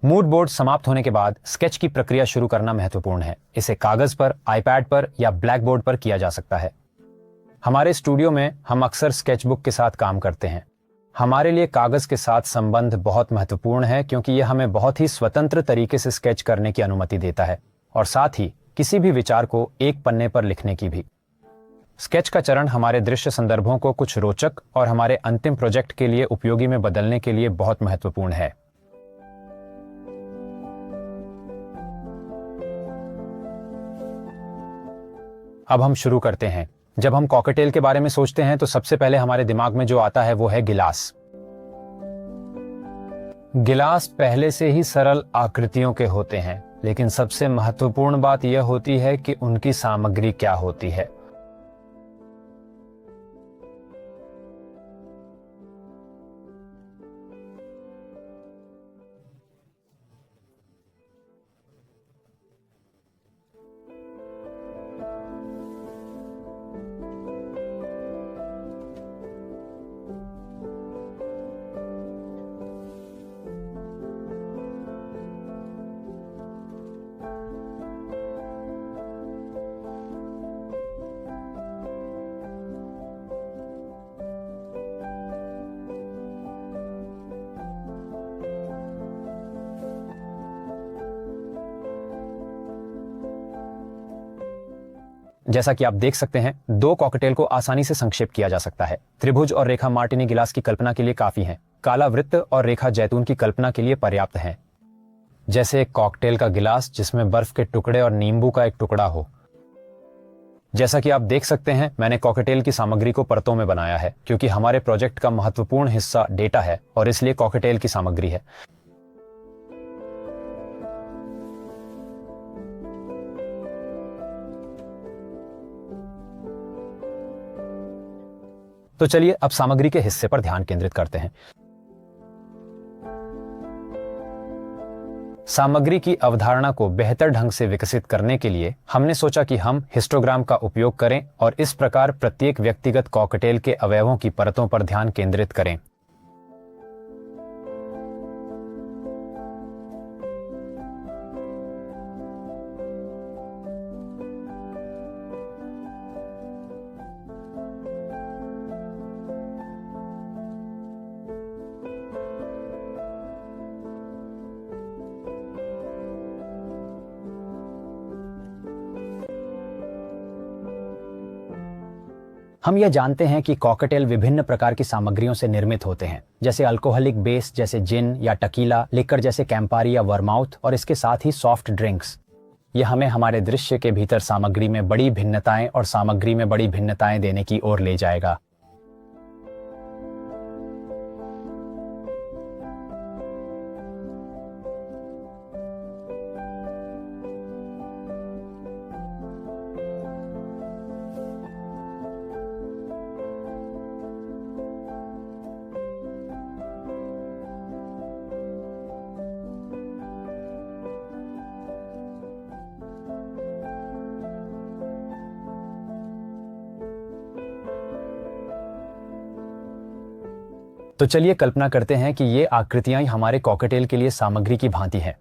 Mood board समाप्त होने के बाद स्केच की प्रक्रिया शुरू करना महत्वपूर्ण है। इसे कागज पर, आईपैड पर या ब्लैक बोर्ड पर किया जा सकता है। हमारे स्टूडियो में हम अक्सर स्केचबुक के साथ काम करते हैं। हमारे लिए कागज के साथ संबंध बहुत महत्वपूर्ण है क्योंकि यह हमें बहुत ही स्वतंत्र तरीके से स्केच करने की अनुमति देता है और साथ ही किसी भी विचार को एक पन्ने पर लिखने की भी। स्केच का चरण हमारे दृश्य संदर्भों को कुछ रोचक और हमारे अंतिम प्रोजेक्ट के लिए उपयोगी में बदलने के लिए बहुत महत्वपूर्ण है। अब हम शुरू करते हैं। जब हम कॉकटेल के बारे में सोचते हैं तो सबसे पहले हमारे दिमाग में जो आता है वो है गिलास। गिलास पहले से ही सरल आकृतियों के होते हैं, लेकिन सबसे महत्वपूर्ण बात यह होती है कि उनकी सामग्री क्या होती है। जैसा कि आप देख सकते हैं, दो कॉकटेल को आसानी से संक्षेप किया जा सकता है। त्रिभुज और रेखा मार्टिनी गिलास की कल्पना के लिए काफी हैं। काला वृत्त और रेखा जैतून की कल्पना के लिए पर्याप्त हैं। जैसे एक कॉकटेल का गिलास जिसमें बर्फ के टुकड़े और नींबू का एक टुकड़ा हो। जैसा कि आप देख सकते हैं, मैंने कॉकटेल की सामग्री को परतों में बनाया है क्योंकि हमारे प्रोजेक्ट का महत्वपूर्ण हिस्सा डेटा है और इसलिए कॉकटेल की सामग्री है। तो चलिए अब सामग्री के हिस्से पर ध्यान केंद्रित करते हैं। सामग्री की अवधारणा को बेहतर ढंग से विकसित करने के लिए हमने सोचा कि हम हिस्टोग्राम का उपयोग करें और इस प्रकार प्रत्येक व्यक्तिगत कॉकटेल के अवयवों की परतों पर ध्यान केंद्रित करें। हम यह जानते हैं कि कॉकटेल विभिन्न प्रकार की सामग्रियों से निर्मित होते हैं, जैसे अल्कोहलिक बेस जैसे जिन या टकीला, लिकर जैसे कैंपारी या वर्माउथ, और इसके साथ ही सॉफ्ट ड्रिंक्स। यह हमें हमारे दृश्य के भीतर सामग्री में बड़ी भिन्नताएं और सामग्री में बड़ी भिन्नताएं देने की ओर ले जाएगा। तो चलिए कल्पना करते हैं कि ये आकृतियां हमारे कॉकटेल के लिए सामग्री की भांति हैं।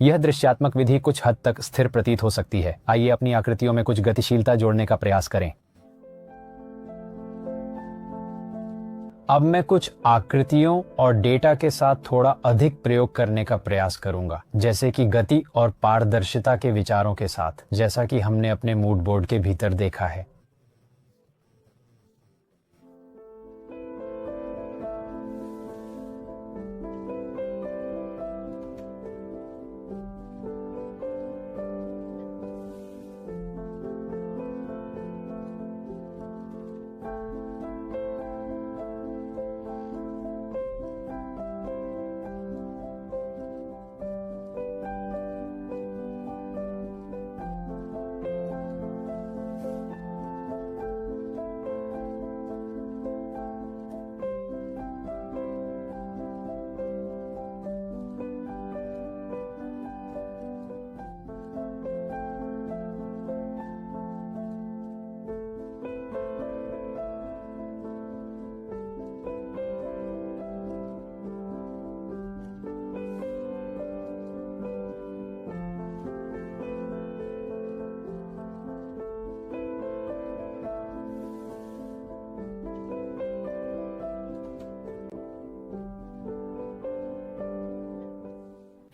यह दृश्यात्मक विधि कुछ हद तक स्थिर प्रतीत हो सकती है। आइए अपनी आकृतियों में कुछ गतिशीलता जोड़ने का प्रयास करें। अब मैं कुछ आकृतियों और डेटा के साथ थोड़ा अधिक प्रयोग करने का प्रयास करूंगा, जैसे कि गति और पारदर्शिता के विचारों के साथ, जैसा कि हमने अपने मूड बोर्ड के भीतर देखा है।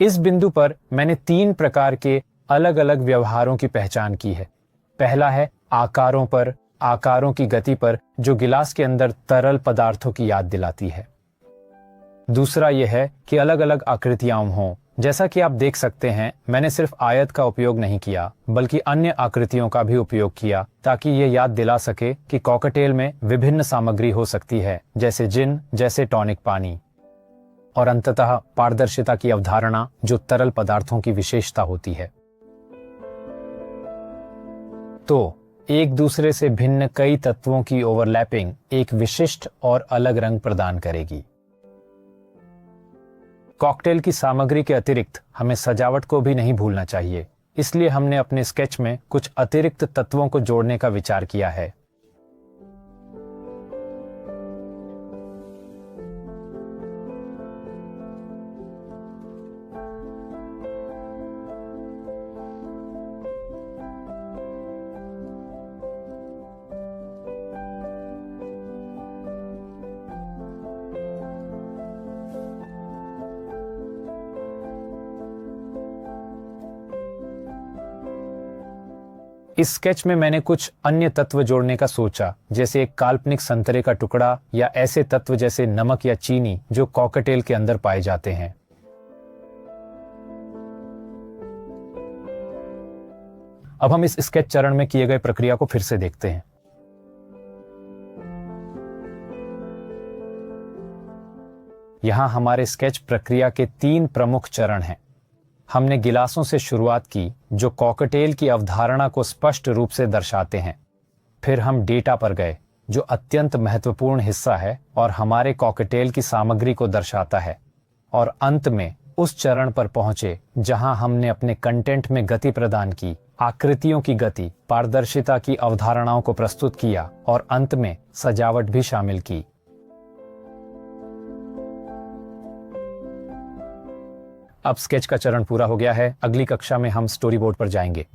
इस बिंदु पर मैंने 3 प्रकार के अलग अलग व्यवहारों की पहचान की है। पहला है आकारों की गति पर, जो गिलास के अंदर तरल पदार्थों की याद दिलाती है। दूसरा यह है कि अलग अलग आकृतियां हों। जैसा कि आप देख सकते हैं, मैंने सिर्फ आयत का उपयोग नहीं किया, बल्कि अन्य आकृतियों का भी उपयोग किया, ताकि यह याद दिला सके कि कॉकटेल में विभिन्न सामग्री हो सकती है, जैसे जिन, जैसे टॉनिक पानी। और अंततः पारदर्शिता की अवधारणा, जो तरल पदार्थों की विशेषता होती है। तो एक दूसरे से भिन्न कई तत्वों की ओवरलैपिंग एक विशिष्ट और अलग रंग प्रदान करेगी। कॉकटेल की सामग्री के अतिरिक्त हमें सजावट को भी नहीं भूलना चाहिए, इसलिए हमने अपने स्केच में कुछ अतिरिक्त तत्वों को जोड़ने का विचार किया है। इस स्केच में मैंने कुछ अन्य तत्व जोड़ने का सोचा, जैसे एक काल्पनिक संतरे का टुकड़ा या ऐसे तत्व जैसे नमक या चीनी जो कॉकटेल के अंदर पाए जाते हैं। अब हम इस स्केच चरण में किए गए प्रक्रिया को फिर से देखते हैं। यहां हमारे स्केच प्रक्रिया के 3 प्रमुख चरण हैं। हमने गिलासों से शुरुआत की, जो कॉकटेल की अवधारणा को स्पष्ट रूप से दर्शाते हैं। फिर हम डेटा पर गए, जो अत्यंत महत्वपूर्ण हिस्सा है और हमारे कॉकटेल की सामग्री को दर्शाता है। और अंत में उस चरण पर पहुंचे जहां हमने अपने कंटेंट में गति प्रदान की, आकृतियों की गति, पारदर्शिता की अवधारणाओं को प्रस्तुत किया और अंत में सजावट भी शामिल की। अब स्केच का चरण पूरा हो गया है। अगली कक्षा में हम स्टोरी बोर्ड पर जाएंगे।